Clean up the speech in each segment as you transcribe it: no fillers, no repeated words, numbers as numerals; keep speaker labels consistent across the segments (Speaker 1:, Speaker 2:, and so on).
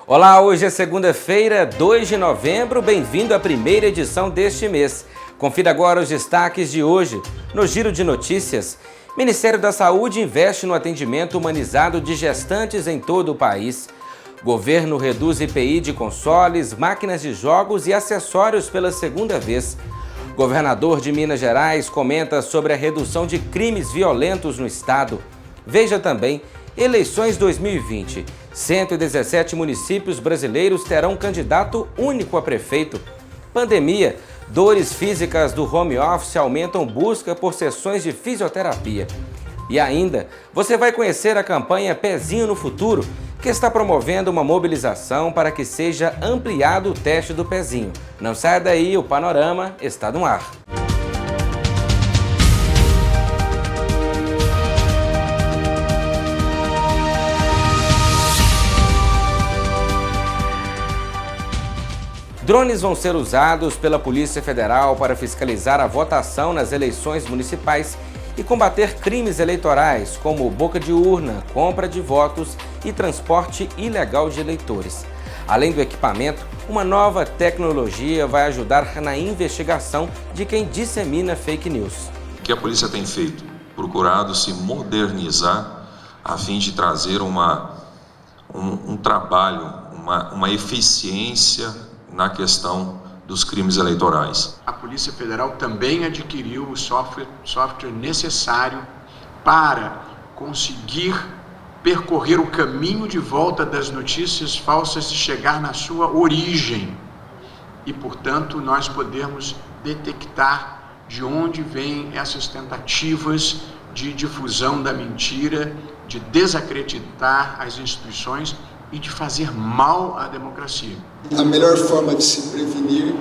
Speaker 1: Olá, hoje é segunda-feira, 2 de novembro, bem-vindo à primeira edição deste mês. Confira agora os destaques de hoje. No Giro de Notícias, Ministério da Saúde investe no atendimento humanizado de gestantes em todo o país. Governo reduz IPI de consoles, máquinas de jogos e acessórios pela segunda vez. Governador de Minas Gerais comenta sobre a redução de crimes violentos no estado. Veja também, eleições 2020. 117 municípios brasileiros terão candidato único a prefeito. Pandemia, dores físicas do home office aumentam busca por sessões de fisioterapia. E ainda, você vai conhecer a campanha Pezinho no Futuro, que está promovendo uma mobilização para que seja ampliado o teste do pezinho. Não saia daí, o panorama está no ar. Drones vão ser usados pela Polícia Federal para fiscalizar a votação nas eleições municipais e combater crimes eleitorais, como boca de urna, compra de votos e transporte ilegal de eleitores. Além do equipamento, uma nova tecnologia vai ajudar na investigação de quem dissemina fake news.
Speaker 2: O que a polícia tem feito? Procurado se modernizar a fim de trazer um trabalho, uma eficiência na questão dos crimes eleitorais.
Speaker 3: A Polícia Federal também adquiriu o software necessário para conseguir percorrer o caminho de volta das notícias falsas e chegar na sua origem. E, portanto, nós podemos detectar de onde vêm essas tentativas de difusão da mentira, de desacreditar as instituições e de fazer mal à democracia.
Speaker 4: A melhor forma de se prevenir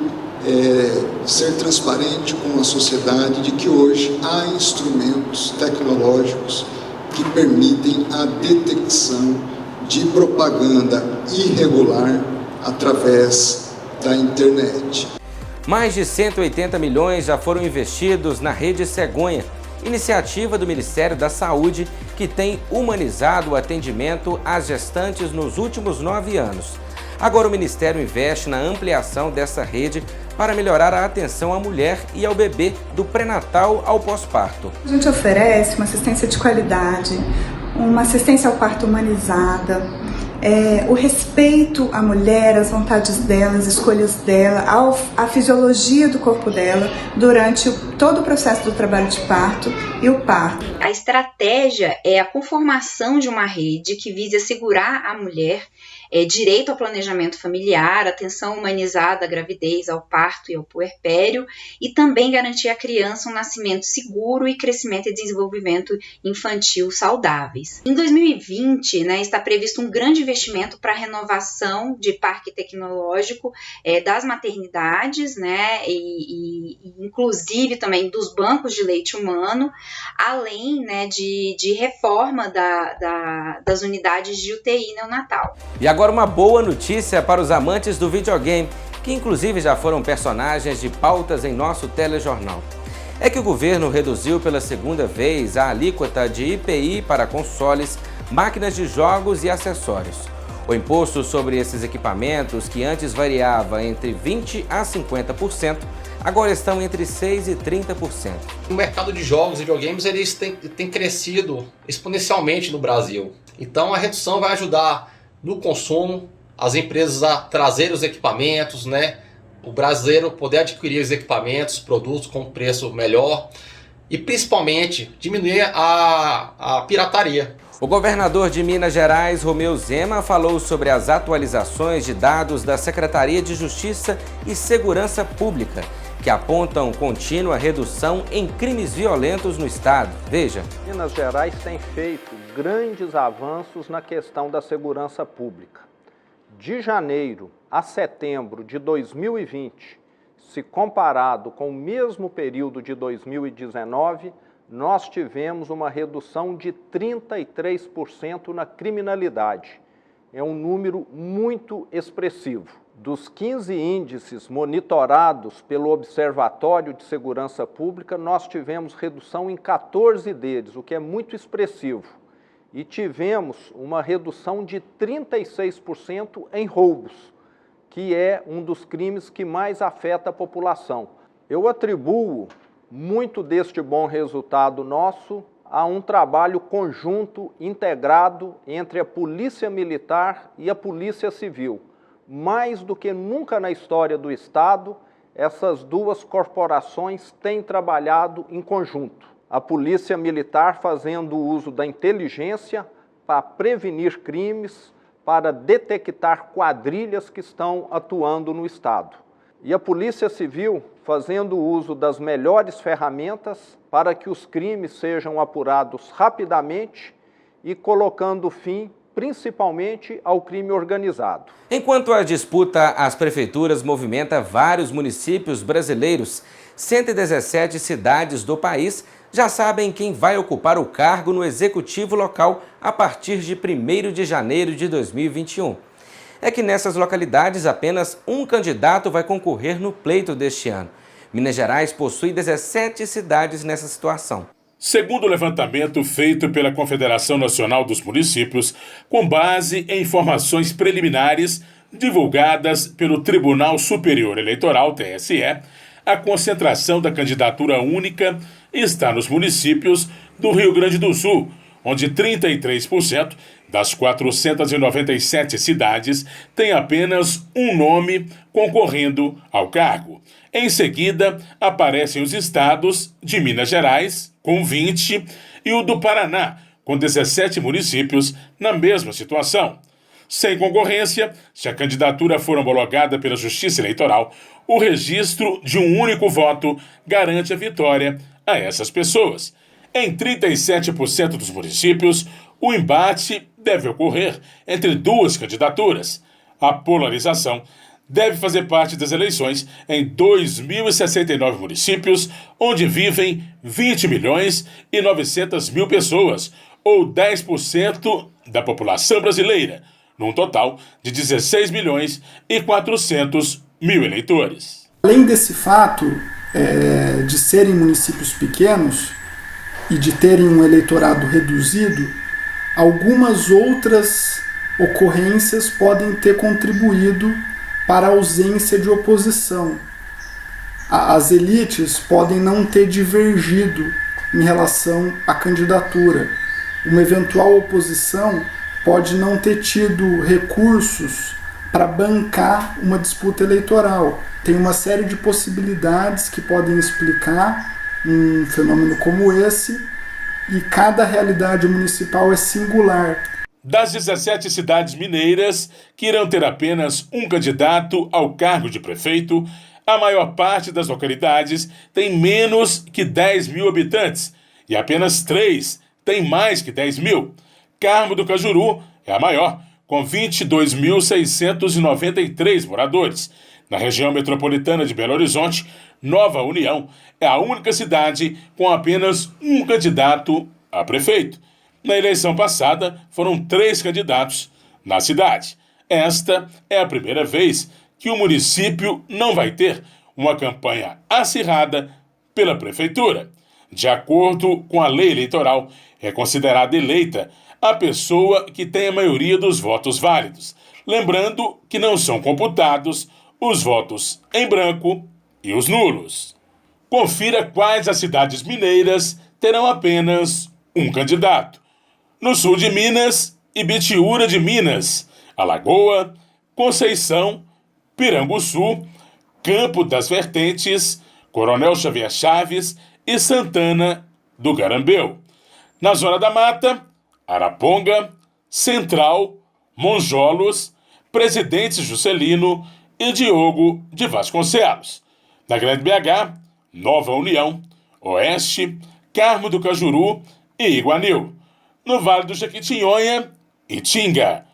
Speaker 4: é ser transparente com a sociedade de que hoje há instrumentos tecnológicos que permitem a detecção de propaganda irregular através da internet.
Speaker 1: Mais de 180 milhões já foram investidos na Rede Cegonha, iniciativa do Ministério da Saúde que tem humanizado o atendimento às gestantes nos últimos 9 anos. Agora o Ministério investe na ampliação dessa rede para melhorar a atenção à mulher e ao bebê do pré-natal ao pós-parto.
Speaker 5: A gente oferece uma assistência de qualidade, uma assistência ao parto humanizada, o respeito à mulher, às vontades dela, às escolhas dela, à fisiologia do corpo dela durante todo o processo do trabalho de parto e o parto.
Speaker 6: A estratégia é a conformação de uma rede que vise assegurar à mulher direito ao planejamento familiar, atenção humanizada à gravidez, ao parto e ao puerpério, e também garantir à criança um nascimento seguro e crescimento e desenvolvimento infantil saudáveis. Em 2020, está previsto um grande investimento para a renovação de parque tecnológico das maternidades, e inclusive também dos bancos de leite humano, além de reforma das unidades de UTI neonatal.
Speaker 1: E agora uma boa notícia para os amantes do videogame, que inclusive já foram personagens de pautas em nosso telejornal. É que o governo reduziu pela segunda vez a alíquota de IPI para consoles, máquinas de jogos e acessórios. O imposto sobre esses equipamentos, que antes variava entre 20% a 50%, agora estão entre 6% e 30%.
Speaker 7: O mercado de jogos e videogames eles tem crescido exponencialmente no Brasil. Então a redução vai ajudar no consumo, as empresas a trazer os equipamentos, o brasileiro poder adquirir os equipamentos, produtos com preço melhor e principalmente diminuir a pirataria.
Speaker 1: O governador de Minas Gerais, Romeu Zema, falou sobre as atualizações de dados da Secretaria de Justiça e Segurança Pública, que apontam contínua redução em crimes violentos no estado. Veja.
Speaker 8: Minas Gerais tem feito grandes avanços na questão da segurança pública. De janeiro a setembro de 2020, se comparado com o mesmo período de 2019, nós tivemos uma redução de 33% na criminalidade. É um número muito expressivo. Dos 15 índices monitorados pelo Observatório de Segurança Pública, nós tivemos redução em 14 deles, o que é muito expressivo. e tivemos uma redução de 36% em roubos, que é um dos crimes que mais afeta a população. Eu atribuo muito deste bom resultado nosso a um trabalho conjunto, integrado entre a Polícia Militar e a Polícia Civil. Mais do que nunca na história do Estado, essas duas corporações têm trabalhado em conjunto. A Polícia Militar fazendo uso da inteligência para prevenir crimes, para detectar quadrilhas que estão atuando no Estado. E a Polícia Civil fazendo uso das melhores ferramentas para que os crimes sejam apurados rapidamente e colocando fim, principalmente, ao crime organizado.
Speaker 1: Enquanto a disputa às prefeituras movimenta vários municípios brasileiros, 117 cidades do país já sabem quem vai ocupar o cargo no executivo local a partir de 1º de janeiro de 2021. É que nessas localidades apenas um candidato vai concorrer no pleito deste ano. Minas Gerais possui 17 cidades nessa situação.
Speaker 9: Segundo o levantamento feito pela Confederação Nacional dos Municípios, com base em informações preliminares divulgadas pelo Tribunal Superior Eleitoral, TSE, a concentração da candidatura única está nos municípios do Rio Grande do Sul, onde 33% das 497 cidades têm apenas um nome concorrendo ao cargo. Em seguida, aparecem os estados de Minas Gerais, com 20, e o do Paraná, com 17 municípios na mesma situação. Sem concorrência, se a candidatura for homologada pela Justiça Eleitoral, o registro de um único voto garante a vitória a essas pessoas. Em 37% dos municípios, o embate deve ocorrer entre duas candidaturas. A polarização deve fazer parte das eleições em 2.069 municípios, onde vivem 20.900.000 pessoas, ou 10% da população brasileira, num total de 16.400.000 eleitores.
Speaker 10: Além desse fato de serem municípios pequenos e de terem um eleitorado reduzido, algumas outras ocorrências podem ter contribuído para a ausência de oposição. As elites podem não ter divergido em relação à candidatura. Uma eventual oposição pode não ter tido recursos para bancar uma disputa eleitoral. Tem uma série de possibilidades que podem explicar um fenômeno como esse, e cada realidade municipal é singular.
Speaker 9: Das 17 cidades mineiras que irão ter apenas um candidato ao cargo de prefeito, a maior parte das localidades tem menos que 10.000 habitantes e apenas 3 tem mais que 10.000. Carmo do Cajuru é a maior, com 22.693 moradores. Na região metropolitana de Belo Horizonte, Nova União é a única cidade com apenas um candidato a prefeito. Na eleição passada, foram 3 candidatos na cidade. Esta é a primeira vez que o município não vai ter uma campanha acirrada pela prefeitura. De acordo com a lei eleitoral, é considerada eleita a pessoa que tem a maioria dos votos válidos. Lembrando que não são computados os votos em branco e os nulos. Confira quais as cidades mineiras terão apenas um candidato. No sul de Minas, Ibitiúra de Minas, Alagoa, Conceição, Piranguçu, Campo das Vertentes, Coronel Xavier Chaves e Santana do Garambeu. Na Zona da Mata, Araponga, Central, Monjolos, Presidente Juscelino e Diogo de Vasconcelos. Na Grande BH, Nova União, Oeste, Carmo do Cajuru e Iguanil. No Vale do Jequitinhonha, Itinga.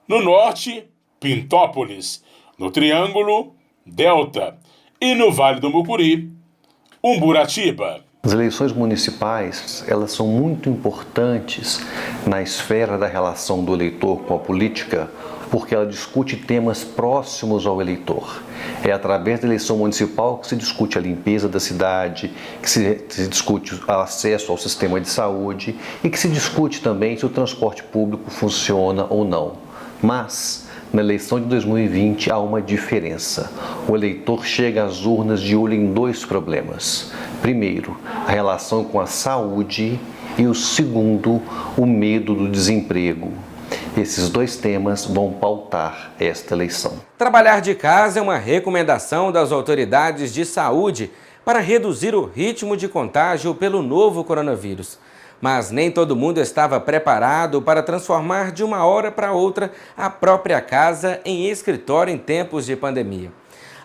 Speaker 9: No Norte, Pintópolis. No Triângulo, Delta. E no Vale do Mucuri, Umburatiba.
Speaker 11: As eleições municipais, elas são muito importantes na esfera da relação do eleitor com a política, porque ela discute temas próximos ao eleitor. É através da eleição municipal que se discute a limpeza da cidade, que se discute o acesso ao sistema de saúde e que se discute também se o transporte público funciona ou não. Mas, na eleição de 2020 há uma diferença. O eleitor chega às urnas de olho em dois problemas. Primeiro, a relação com a saúde e o segundo, o medo do desemprego. Esses dois temas vão pautar esta eleição.
Speaker 1: Trabalhar de casa é uma recomendação das autoridades de saúde para reduzir o ritmo de contágio pelo novo coronavírus. Mas nem todo mundo estava preparado para transformar de uma hora para outra a própria casa em escritório em tempos de pandemia.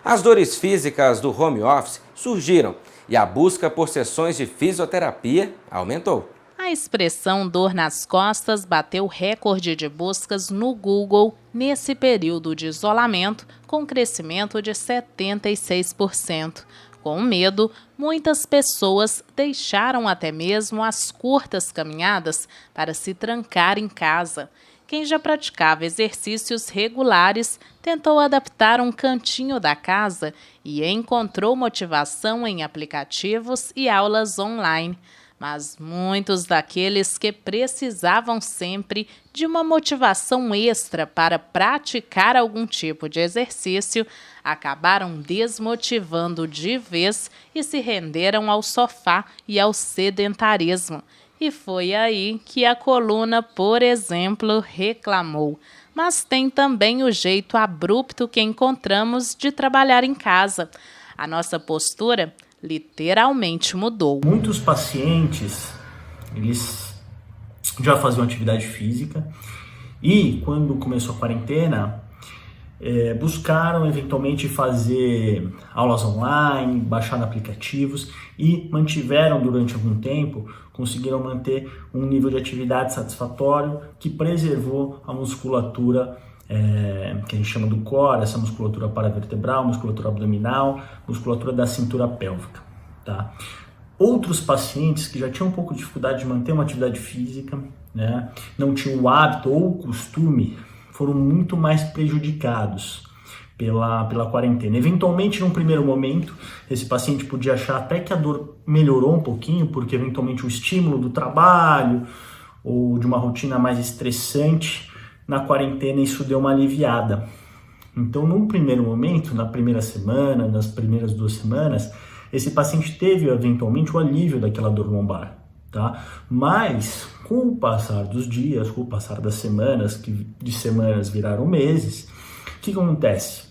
Speaker 1: As dores físicas do home office surgiram e a busca por sessões de fisioterapia aumentou.
Speaker 12: A expressão dor nas costas bateu recorde de buscas no Google nesse período de isolamento, com crescimento de 76%. Com medo, muitas pessoas deixaram até mesmo as curtas caminhadas para se trancar em casa. Quem já praticava exercícios regulares tentou adaptar um cantinho da casa e encontrou motivação em aplicativos e aulas online. Mas muitos daqueles que precisavam sempre de uma motivação extra para praticar algum tipo de exercício acabaram desmotivando de vez e se renderam ao sofá e ao sedentarismo. E foi aí que a coluna, por exemplo, reclamou. Mas tem também o jeito abrupto que encontramos de trabalhar em casa. A nossa postura literalmente mudou.
Speaker 13: Muitos pacientes, eles já faziam atividade física e quando começou a quarentena, buscaram eventualmente fazer aulas online, baixar aplicativos e mantiveram durante algum tempo, conseguiram manter um nível de atividade satisfatório que preservou a musculatura que a gente chama do core, essa musculatura paravertebral, musculatura abdominal, musculatura da cintura pélvica. Tá? Outros pacientes que já tinham um pouco de dificuldade de manter uma atividade física, né, não tinham o hábito ou o costume, foram muito mais prejudicados pela quarentena. Eventualmente, num primeiro momento, esse paciente podia achar até que a dor melhorou um pouquinho, porque eventualmente o estímulo do trabalho ou de uma rotina mais estressante, na quarentena isso deu uma aliviada. Então, num primeiro momento, na primeira semana, nas primeiras 2 semanas, esse paciente teve eventualmente o alívio daquela dor lombar, tá? Mas, com o passar dos dias, com o passar das semanas, que de semanas viraram meses, o que acontece?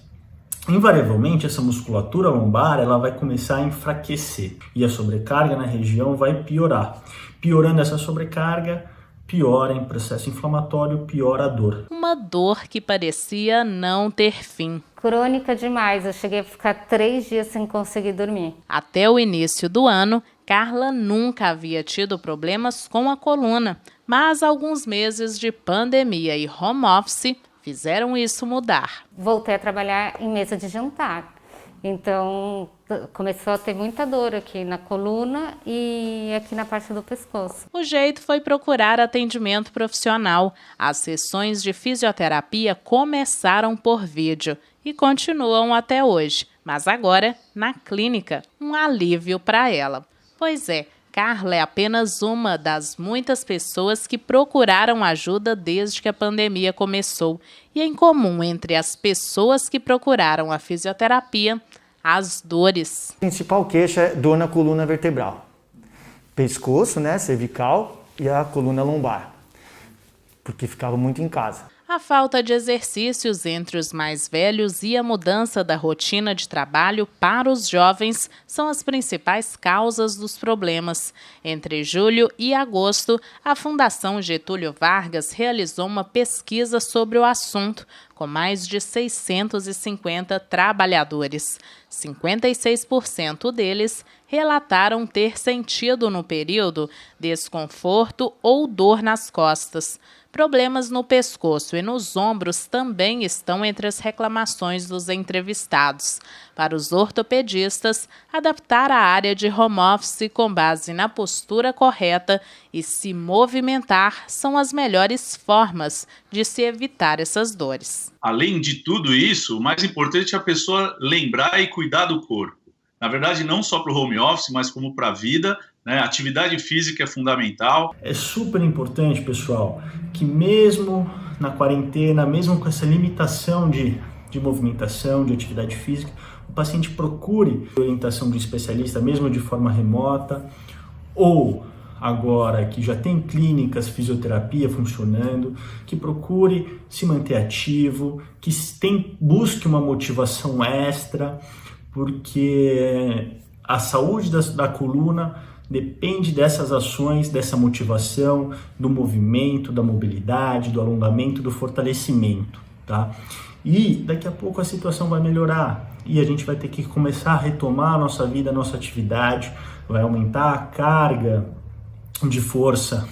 Speaker 13: Invariavelmente, essa musculatura lombar ela vai começar a enfraquecer e a sobrecarga na região vai piorar. Piorando essa sobrecarga, piora em processo inflamatório, piora a dor.
Speaker 12: Uma dor que parecia não ter fim.
Speaker 14: Crônica demais, eu cheguei a ficar 3 dias sem conseguir dormir.
Speaker 12: Até o início do ano, Carla nunca havia tido problemas com a coluna, mas alguns meses de pandemia e home office fizeram isso mudar.
Speaker 14: Voltei a trabalhar em mesa de jantar. Então, começou a ter muita dor aqui na coluna e aqui na parte do pescoço.
Speaker 12: O jeito foi procurar atendimento profissional. As sessões de fisioterapia começaram por vídeo e continuam até hoje, mas agora na clínica. Um alívio para ela. Pois é, Carla é apenas uma das muitas pessoas que procuraram ajuda desde que a pandemia começou. E em comum entre as pessoas que procuraram a fisioterapia, as dores.
Speaker 15: A principal queixa é dor na coluna vertebral. Pescoço, né, cervical e a coluna lombar, porque ficava muito em casa.
Speaker 12: A falta de exercícios entre os mais velhos e a mudança da rotina de trabalho para os jovens são as principais causas dos problemas. Entre julho e agosto, a Fundação Getúlio Vargas realizou uma pesquisa sobre o assunto, com mais de 650 trabalhadores. 56% deles relataram ter sentido no período desconforto ou dor nas costas. Problemas no pescoço e nos ombros também estão entre as reclamações dos entrevistados. Para os ortopedistas, adaptar a área de home office com base na postura correta e se movimentar são as melhores formas de se evitar essas dores.
Speaker 16: Além de tudo isso, o mais importante é a pessoa lembrar e cuidar do corpo. Na verdade, não só para o home office, mas como para a vida, né? A atividade física é fundamental.
Speaker 13: É super importante, pessoal, que mesmo na quarentena, mesmo com essa limitação de movimentação, de atividade física, o paciente procure orientação de um especialista, mesmo de forma remota, ou agora que já tem clínicas, fisioterapia funcionando, que procure se manter ativo, que busque uma motivação extra, porque a saúde da coluna depende dessas ações, dessa motivação, do movimento, da mobilidade, do alongamento, do fortalecimento, tá? E daqui a pouco a situação vai melhorar e a gente vai ter que começar a retomar a nossa vida, a nossa atividade, vai aumentar a carga de força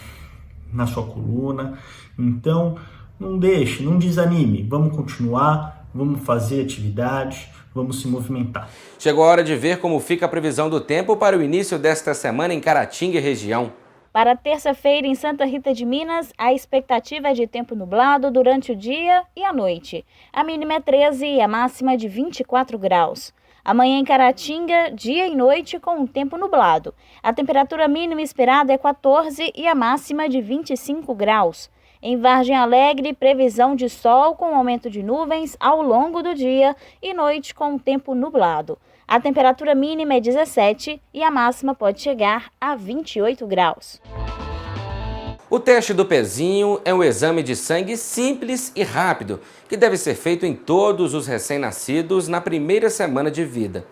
Speaker 13: na sua coluna. Então, não deixe, não desanime, vamos continuar, vamos fazer atividade, vamos se movimentar.
Speaker 1: Chegou a hora de ver como fica a previsão do tempo para o início desta semana em Caratinga e região.
Speaker 17: Para terça-feira, em Santa Rita de Minas, a expectativa é de tempo nublado durante o dia e a noite. A mínima é 13 e a máxima de 24 graus. Amanhã em Caratinga, dia e noite com um tempo nublado. A temperatura mínima esperada é 14 e a máxima de 25 graus. Em Vargem Alegre, previsão de sol com aumento de nuvens ao longo do dia e noite com um tempo nublado. A temperatura mínima é 17 e a máxima pode chegar a 28 graus.
Speaker 1: O teste do pezinho é um exame de sangue simples e rápido, que deve ser feito em todos os recém-nascidos na primeira semana de vida.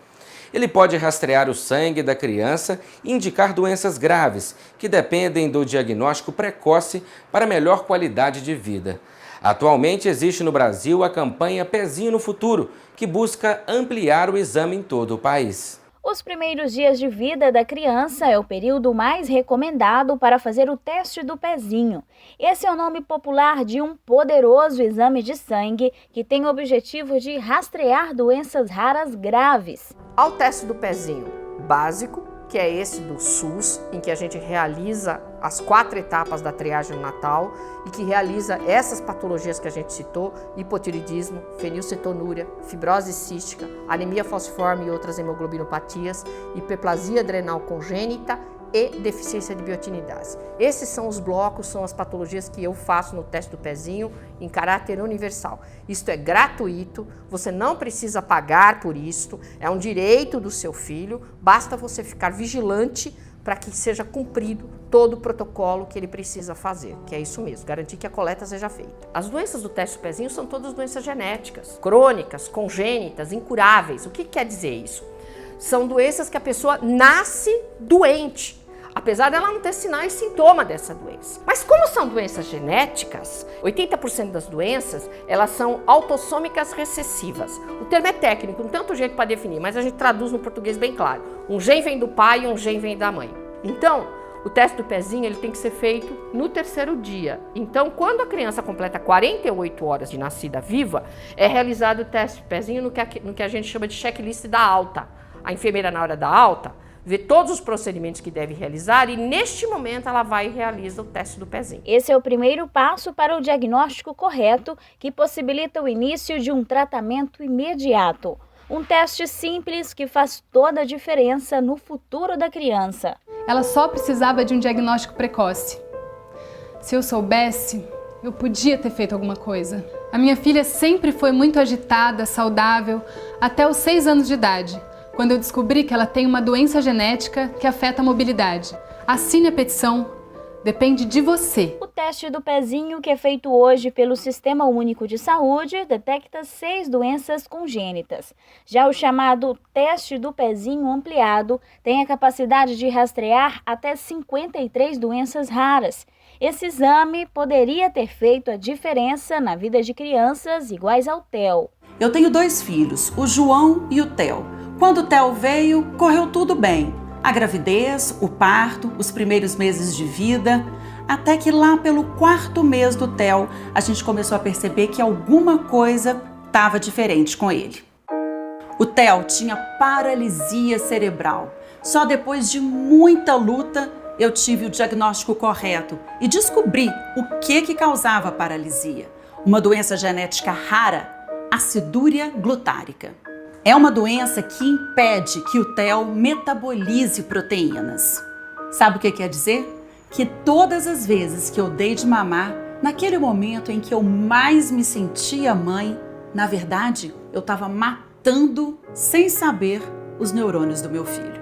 Speaker 1: Ele pode rastrear o sangue da criança e indicar doenças graves, que dependem do diagnóstico precoce para melhor qualidade de vida. Atualmente existe no Brasil a campanha Pezinho no Futuro, que busca ampliar o exame em todo o país.
Speaker 17: Os primeiros dias de vida da criança é o período mais recomendado para fazer o teste do pezinho. Esse é o nome popular de um poderoso exame de sangue que tem o objetivo de rastrear doenças raras graves.
Speaker 18: Ao teste do pezinho básico, que é esse do SUS, em que a gente realiza as 4 etapas da triagem natal e que realiza essas patologias que a gente citou: hipotireoidismo, fenilcetonúria, fibrose cística, anemia falciforme e outras hemoglobinopatias, hiperplasia adrenal congênita e deficiência de biotinidase. Esses são os blocos, são as patologias que eu faço no teste do pezinho em caráter universal. Isto é gratuito, você não precisa pagar por isto, é um direito do seu filho, basta você ficar vigilante para que seja cumprido todo o protocolo que ele precisa fazer, que é isso mesmo, garantir que a coleta seja feita. As doenças do teste do pezinho são todas doenças genéticas, crônicas, congênitas, incuráveis. O que quer dizer isso? São doenças que a pessoa nasce doente, apesar dela não ter sinais e sintomas dessa doença. Mas como são doenças genéticas, 80% das doenças, elas são autossômicas recessivas. O termo é técnico, não tem outro jeito para definir, mas a gente traduz no português bem claro. Um gene vem do pai e um gene vem da mãe. Então, o teste do pezinho ele tem que ser feito no 3º dia. Então, quando a criança completa 48 horas de nascida viva, é realizado o teste do pezinho no que a gente chama de checklist da alta. A enfermeira, na hora da alta, vê todos os procedimentos que deve realizar e, neste momento, ela vai e realiza o teste do pezinho.
Speaker 17: Esse é o primeiro passo para o diagnóstico correto, que possibilita o início de um tratamento imediato. Um teste simples que faz toda a diferença no futuro da criança.
Speaker 19: Ela só precisava de um diagnóstico precoce. Se eu soubesse, eu podia ter feito alguma coisa. A minha filha sempre foi muito agitada, saudável, até os 6 anos de idade, quando eu descobri que ela tem uma doença genética que afeta a mobilidade. Assine a petição, depende de você.
Speaker 17: O teste do pezinho, que é feito hoje pelo Sistema Único de Saúde, detecta 6 doenças congênitas. Já o chamado teste do pezinho ampliado tem a capacidade de rastrear até 53 doenças raras. Esse exame poderia ter feito a diferença na vida de crianças iguais ao Theo.
Speaker 20: Eu tenho 2 filhos, o João e o Theo. Quando o Theo veio, correu tudo bem. A gravidez, o parto, os primeiros meses de vida. Até que lá pelo 4º mês do Theo, a gente começou a perceber que alguma coisa estava diferente com ele. O Theo tinha paralisia cerebral. Só depois de muita luta, eu tive o diagnóstico correto e descobri o que causava a paralisia. Uma doença genética rara, acidúria glutárica. É uma doença que impede que o Theo metabolize proteínas. Sabe o que quer dizer? Que todas as vezes que eu dei de mamar, naquele momento em que eu mais me sentia mãe, na verdade, eu estava matando, sem saber, os neurônios do meu filho.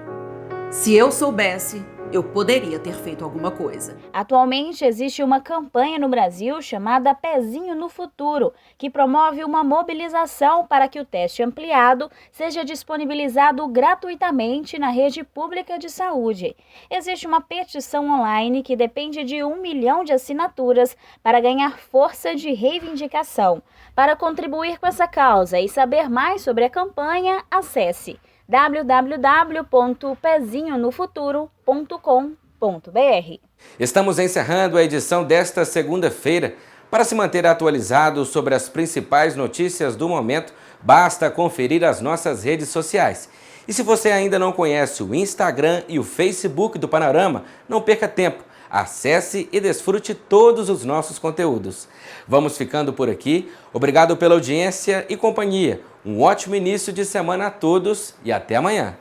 Speaker 20: Se eu soubesse, eu poderia ter feito alguma coisa.
Speaker 17: Atualmente existe uma campanha no Brasil chamada Pezinho no Futuro, que promove uma mobilização para que o teste ampliado seja disponibilizado gratuitamente na rede pública de saúde. Existe uma petição online que depende de 1 milhão de assinaturas para ganhar força de reivindicação. Para contribuir com essa causa e saber mais sobre a campanha, acesse www.pezinhonofuturo.com.br.
Speaker 1: Estamos encerrando a edição desta segunda-feira. Para se manter atualizado sobre as principais notícias do momento, basta conferir as nossas redes sociais. E se você ainda não conhece o Instagram e o Facebook do Panorama, não perca tempo. Acesse e desfrute todos os nossos conteúdos. Vamos ficando por aqui. Obrigado pela audiência e companhia. Um ótimo início de semana a todos e até amanhã.